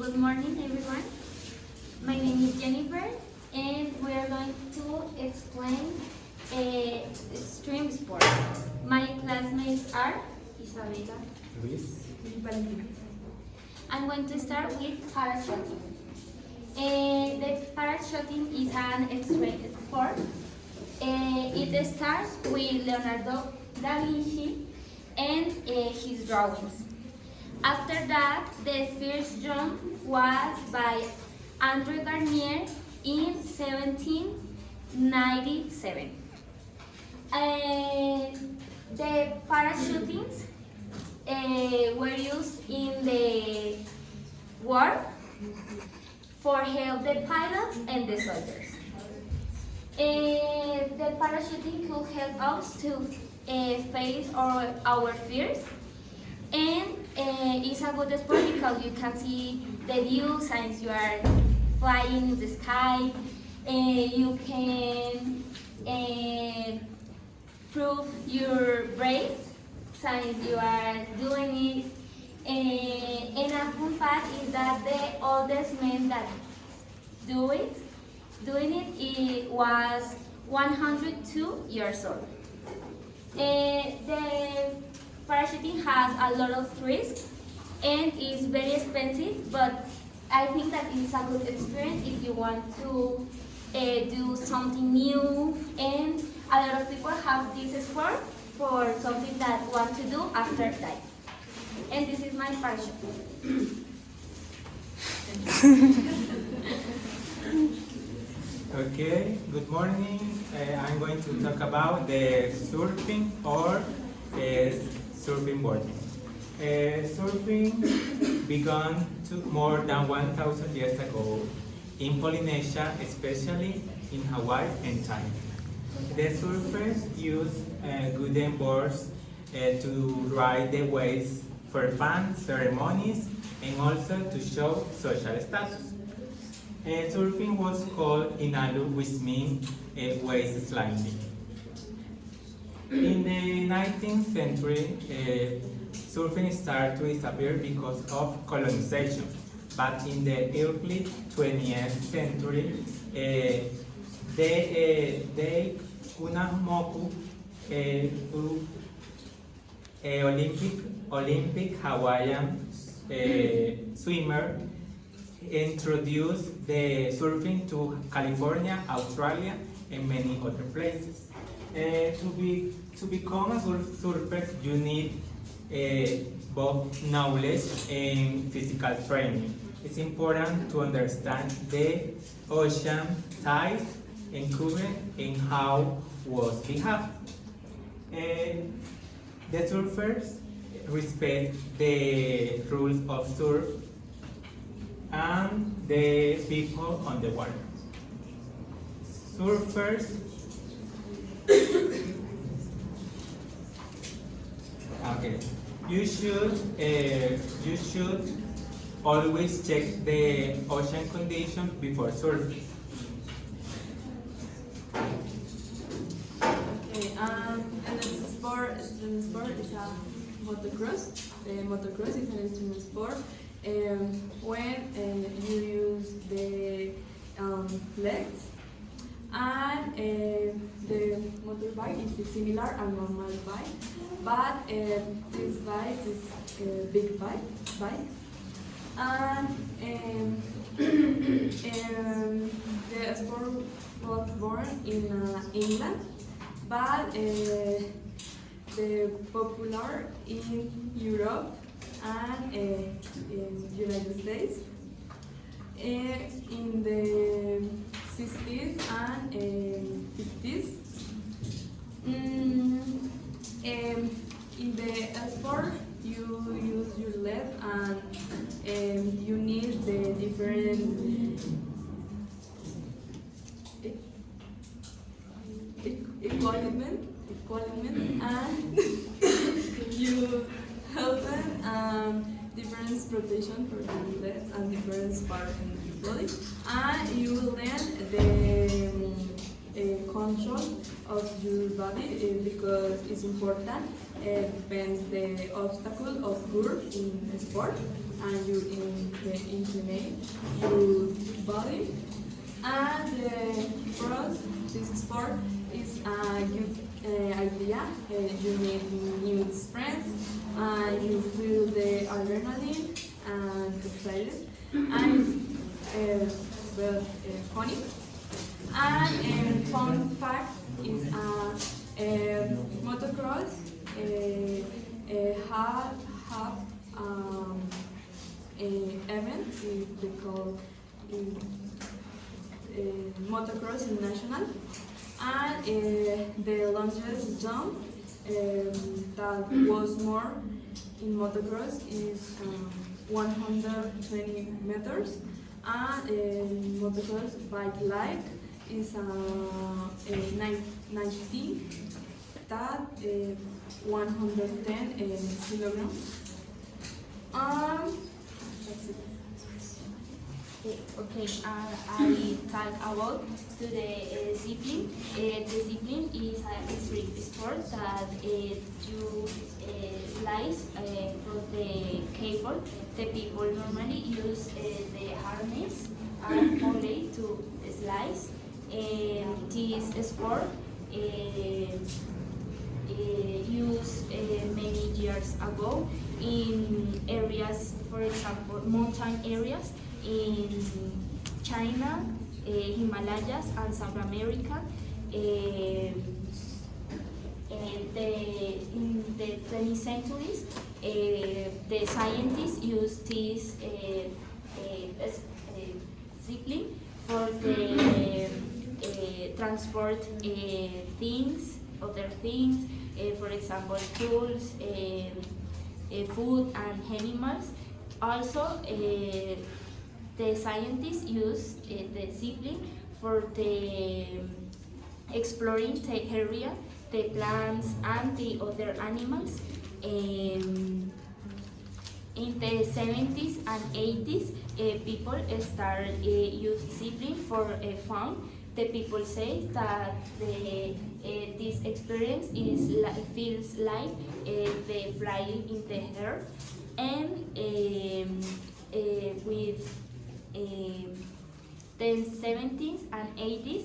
Good morning, everyone. My name is Jennifer, and we are going to explain extreme sports. My classmates are Isabel, Luis. Valentina. I'm going to start with parachuting. The parachuting is an extreme sport. It starts with Leonardo da Vinci and his drawings. After that, the first jump was by Andre Garnier in 1797. The parachutings were used in the war for help the pilots and the soldiers. The parachuting could help us to face our fears, and it's a good sport because you can see the view since you are flying in the sky. You can prove your brave since you are doing it. And a fun fact is that the oldest man that doing it was 102 years old. The parachuting has a lot of risk and is very expensive, but I think that it's a good experience if you want to do something new, and a lot of people have this sport for something that want to do after that. And this is my parachute. Okay, good morning. I'm going to talk about the surfing or surfing boarding. Surfing began more than 1,000 years ago in Polynesia, especially in Hawaii and China. The surfers used wooden boards to ride the waves for fun, ceremonies, and also to show social status. Surfing was called inalu, which means wave sliding. In the 19th century, surfing started to disappear because of colonization. But in the early 20th century, the Kunamoku Olympic Hawaiian swimmer introduced the surfing to California, Australia, and many other places. To become a good surfer, you need both knowledge and physical training. It's important to understand the ocean tides and current and how waves behave. The surfers respect the rules of surf and the people on the water. Surfers okay. You should always check the ocean condition before surfing. Okay, and the sport is a motocross. Motocross is an extreme sport when you use the legs, and the motorbike is similar to a normal bike, but this bike is a big bike, and the sport was born in England, but the popular in Europe and in United States in the 60s and 50s. In the sport, you use your leg, and you need the different equipment, and you help them different protection for your legs and different parts in your body, and you will learn the control of your body because it's important. Depends the obstacle of good in sport, and you incline your body. And for this sport is a good idea. You make new friends, and you feel the adrenaline and excited, and funny. And fun fact is motocross have an event they call motocross international, and the longest jump that was more in motocross is 120 meters, and motocross bike light is 19 that 110 kilograms. That's it. Okay, I talk about to the discipline. Discipline is a extreme sport that you slice from the cable. The people normally use the harness and only to slice. This sport used many years ago in areas, for example, mountain areas in China, Himalayas, and South America. In the 20th centuries, the scientists used this discipline for the transport things, other things, for example, tools, food, and animals. Also, the scientists use the discipline for the exploring the area, the plants, and the other animals. In the 70s and 80s, people start use discipline for fun. The people say that this experience feels like the flying in the air, and with the 70s and 80s,